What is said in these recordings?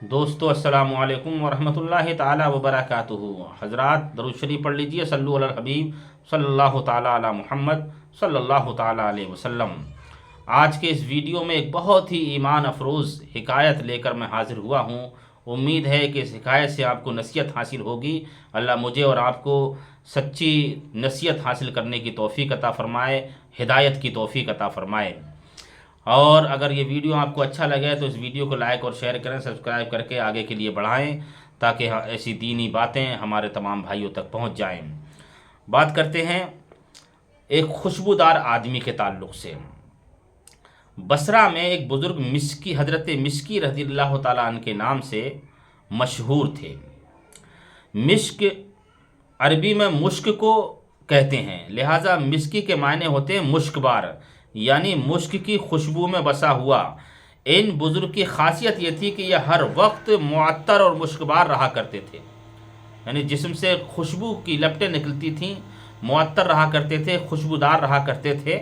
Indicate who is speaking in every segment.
Speaker 1: दोस्तों अस्सलाम वालेकुम वरहमतुल्लाहि ताला वबरकातुहू। हज़रात दरूद शरीफ पढ़ लीजिए। सल्लु अलल हबीब सल्लल्लाहु ताला अला मुहम्मद सल्लल्लाहु ताला अलैहि वसल्लम। आज के इस वीडियो में एक बहुत ही ईमान अफरोज़ हिकायत लेकर मैं हाज़िर हुआ हूँ। उम्मीद है कि इस हिकायत से आपको नसीहत हासिल होगी। अल्लाह मुझे और आपको सच्ची नसीहत हासिल करने की तौफ़ीक अता फ़रमाए, हिदायत की तौफ़ीक अता फ़रमाए। और अगर ये वीडियो आपको अच्छा लगे तो इस वीडियो को लाइक और शेयर करें, सब्सक्राइब करके आगे के लिए बढ़ाएं ताकि ऐसी दीनी बातें हमारे तमाम भाइयों तक पहुंच जाएं। बात करते हैं एक खुशबूदार आदमी के ताल्लुक़ से। बसरा में एक बुज़ुर्ग मिस्की हज़रत मिस्की रज़ियल्लाहु ताला अन्हु के नाम से मशहूर थे। मिस्क अरबी में मुश्क को कहते हैं, लिहाजा मिस्की के मायने होते हैं मुश्कबार, यानी मुश्क की खुशबू में बसा हुआ। इन बुज़ुर्ग की खासियत ये थी कि यह हर वक्त मुअत्तर और मुश्कबार रहा करते थे, यानी जिस्म से खुशबू की लपटें निकलती थीं, मुअत्तर रहा करते थे, खुशबूदार रहा करते थे।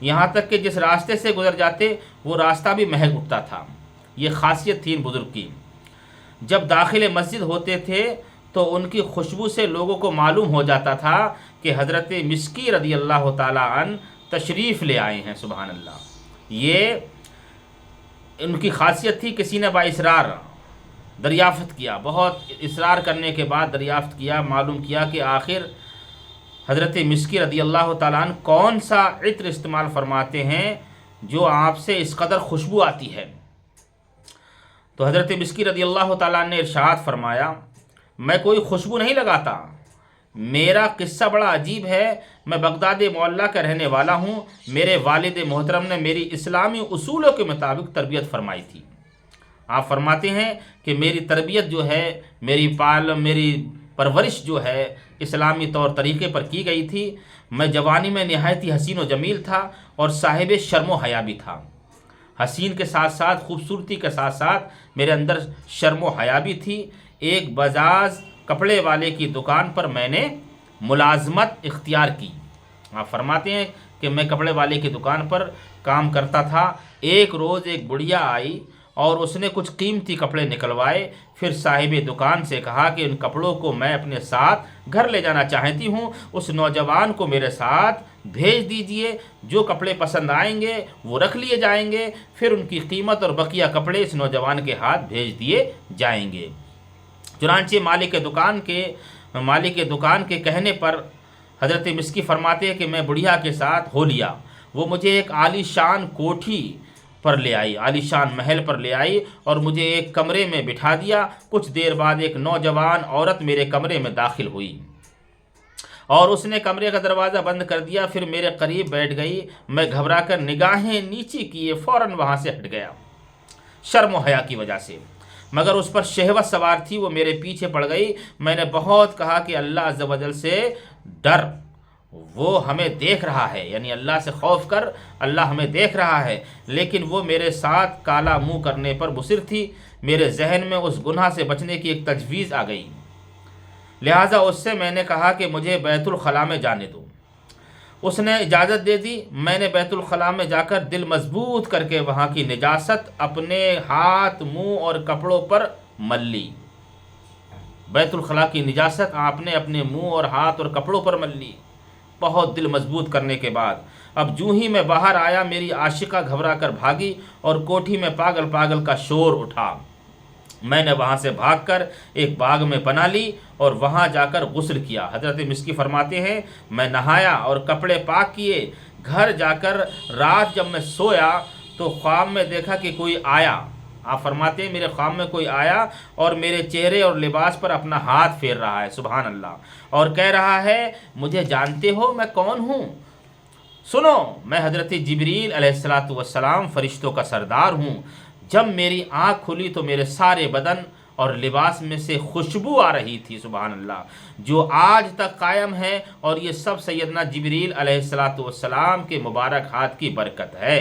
Speaker 1: यहाँ तक कि जिस रास्ते से गुजर जाते वो रास्ता भी महक उठता था। ये खासियत थी इन बुज़ुर्ग की। जब दाखिल मस्जिद होते थे तो उनकी खुशबू से लोगों को मालूम हो जाता था कि हज़रत मिस्की रज़ियल्लाहु ताला अन्हु तशरीफ़ ले आए हैं। सुबहान अल्लाह। ये उनकी खासियत थी। किसी ने बाइसरार दरियाफ़त किया, बहुत इसरार करने के बाद दरियाफ़त किया, मालूम किया कि आखिर हज़रत मिस्की रज़ियल्लाहु ताला अन्हु कौन सा इत्र इस्तेमाल फरमाते हैं जो आपसे इस कदर खुशबू आती है। तो हज़रत मिस्की रज़ियल्लाहु ताला अन्हु ने इरशाद फरमाया, मैं कोई खुशबू नहीं लगाता, मेरा किस्सा बड़ा अजीब है। मैं बगदाद मोहल्ला का रहने वाला हूँ। मेरे वालिद मोहतरम ने मेरी इस्लामी उसूलों के मुताबिक तरबियत फरमाई थी। आप फरमाते हैं कि मेरी तरबियत जो है, मेरी परवरिश जो है इस्लामी तौर तरीक़े पर की गई थी। मैं जवानी में नहायत ही हसीन व जमील था और साहिब शर्म हया भी था। हसीन के साथ साथ, खूबसूरती के साथ साथ मेरे अंदर शर्म हया भी थी। एक बजाज कपड़े वाले की दुकान पर मैंने मुलाजमत इख्तियार की। आप फरमाते हैं कि मैं कपड़े वाले की दुकान पर काम करता था। एक रोज़ एक बुढ़िया आई और उसने कुछ कीमती कपड़े निकलवाए। फिर साहिब दुकान से कहा कि उन कपड़ों को मैं अपने साथ घर ले जाना चाहती हूँ, उस नौजवान को मेरे साथ भेज दीजिए। जो कपड़े पसंद आएंगे वो रख लिए जाएंगे, फिर उनकी कीमत और बकिया कपड़े इस नौजवान के हाथ भेज दिए जाएंगे। चुनांचे मालिक के दुकान के कहने पर हज़रत मिस्की फरमाते हैं कि मैं बुढ़िया के साथ हो लिया। वो मुझे एक आलीशान कोठी पर ले आई, आलीशान महल पर ले आई और मुझे एक कमरे में बिठा दिया। कुछ देर बाद एक नौजवान औरत मेरे कमरे में दाखिल हुई और उसने कमरे का दरवाज़ा बंद कर दिया। फिर मेरे करीब बैठ गई। मैं घबरा कर निगाहें नीचे किए फ़ौरन वहाँ से हट गया, शर्म हया की वजह से। मगर उस पर शहवत सवार थी, वो मेरे पीछे पड़ गई। मैंने बहुत कहा कि अल्लाह अज़्ज़ व जल से डर, वो हमें देख रहा है, यानी अल्लाह से खौफ कर, अल्लाह हमें देख रहा है। लेकिन वो मेरे साथ काला मुंह करने पर मुसिर थी। मेरे जहन में उस गुनाह से बचने की एक तजवीज़ आ गई, लिहाजा उससे मैंने कहा कि मुझे बैतुल खला में जाने दो। उसने इजाज़त दे दी। मैंने बैतुल खला में जाकर दिल मजबूत करके वहाँ की निजासत अपने हाथ, मुंह और कपड़ों पर मल ली। बैतुल खला की निजासत आपने अपने मुंह और हाथ और कपड़ों पर मल ली, बहुत दिल मजबूत करने के बाद। अब जूँ ही मैं बाहर आया, मेरी आशिका घबरा कर भागी और कोठी में पागल पागल का शोर उठा। मैंने वहाँ से भागकर एक बाग में पनाह ली और वहाँ जाकर गुस्ल किया। हज़रत मिस्की फरमाते हैं, मैं नहाया और कपड़े पाक किए। घर जाकर रात जब मैं सोया तो ख्वाब में देखा कि कोई आया। आप फरमाते हैं, मेरे ख्वाब में कोई आया और मेरे चेहरे और लिबास पर अपना हाथ फेर रहा है, सुभान अल्लाह, और कह रहा है, मुझे जानते हो मैं कौन हूँ? सुनो, मैं हज़रत जिब्रील अलैहिस्सलातु वस्सलाम फ़रिश्तों का सरदार हूँ। जब मेरी आँख खुली तो मेरे सारे बदन और लिबास में से खुशबू आ रही थी, सुभान अल्लाह, जो आज तक कायम है। और ये सब सैयदना जिब्रील अलैहिस्सलातु वस्सलाम के मुबारक हाथ की बरकत है।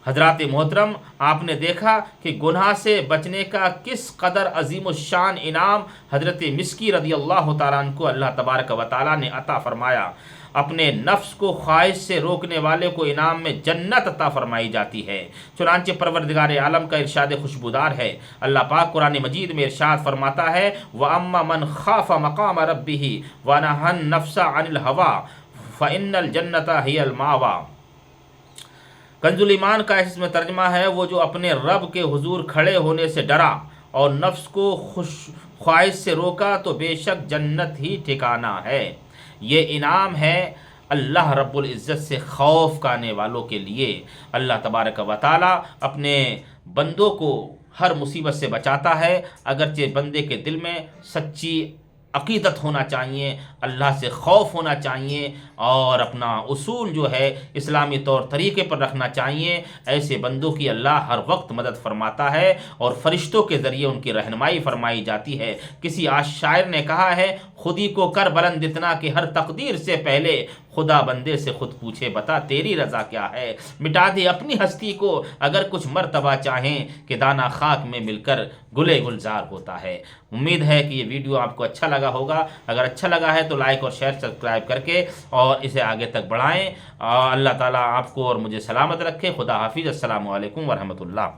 Speaker 1: حضرات محترم، آپ نے دیکھا کہ گناہ سے بچنے کا کس قدر عظیم الشان انعام حضرت مسکی رضی اللہ تعالیٰ عنہ کو اللہ تبارک و تعالیٰ نے عطا فرمایا۔ اپنے نفس کو خواہش سے روکنے والے کو انعام میں جنت عطا فرمائی جاتی ہے۔ چنانچہ پروردگار عالم کا ارشاد خوشبودار ہے۔ اللہ پاک قرآن مجید میں ارشاد فرماتا ہے وَأَمَّا مَنْ خَافَ مَقَامَ رَبِّهِ وَنَهَى النَّفْسَ عَنِ الْهَوَىٰ فَإِنَّ الْجَنَّةَ هِيَ الْمَأْوَىٰ۔ کنز الایمان کا اس میں ترجمہ ہے وہ جو اپنے رب کے حضور کھڑے ہونے سے ڈرا اور نفس کو خواہش سے روکا تو بے شک جنت ہی ٹھکانہ ہے۔ یہ انعام ہے اللہ رب العزت سے خوف کھانے والوں کے لیے۔ اللہ تبارک و تعالیٰ اپنے بندوں کو ہر مصیبت سے بچاتا ہے، اگرچہ بندے کے دل میں سچی عقیدت ہونا چاہیے، اللہ سے خوف ہونا چاہیے اور اپنا اصول جو ہے اسلامی طور طریقے پر رکھنا چاہیے۔ ایسے بندوں کی اللہ ہر وقت مدد فرماتا ہے اور فرشتوں کے ذریعے ان کی رہنمائی فرمائی جاتی ہے۔ کسی شاعر نے کہا ہے خودی کو کر بلند اتنا کہ ہر تقدیر سے پہلے خدا بندے سے خود پوچھے بتا تیری رضا کیا ہے۔ مٹا دے اپنی ہستی کو اگر کچھ مرتبہ چاہیں کہ دانہ خاک میں مل کر گلے گلزار ہوتا ہے۔ امید ہے کہ یہ ویڈیو آپ کو اچھا لگا ہوگا۔ اگر اچھا لگا ہے تو لائک اور شیئر سبسکرائب کر کے اور اسے آگے تک بڑھائیں۔ اللہ تعالیٰ آپ کو اور مجھے سلامت رکھے۔ خدا حافظ۔ السلام علیکم ورحمۃ اللہ۔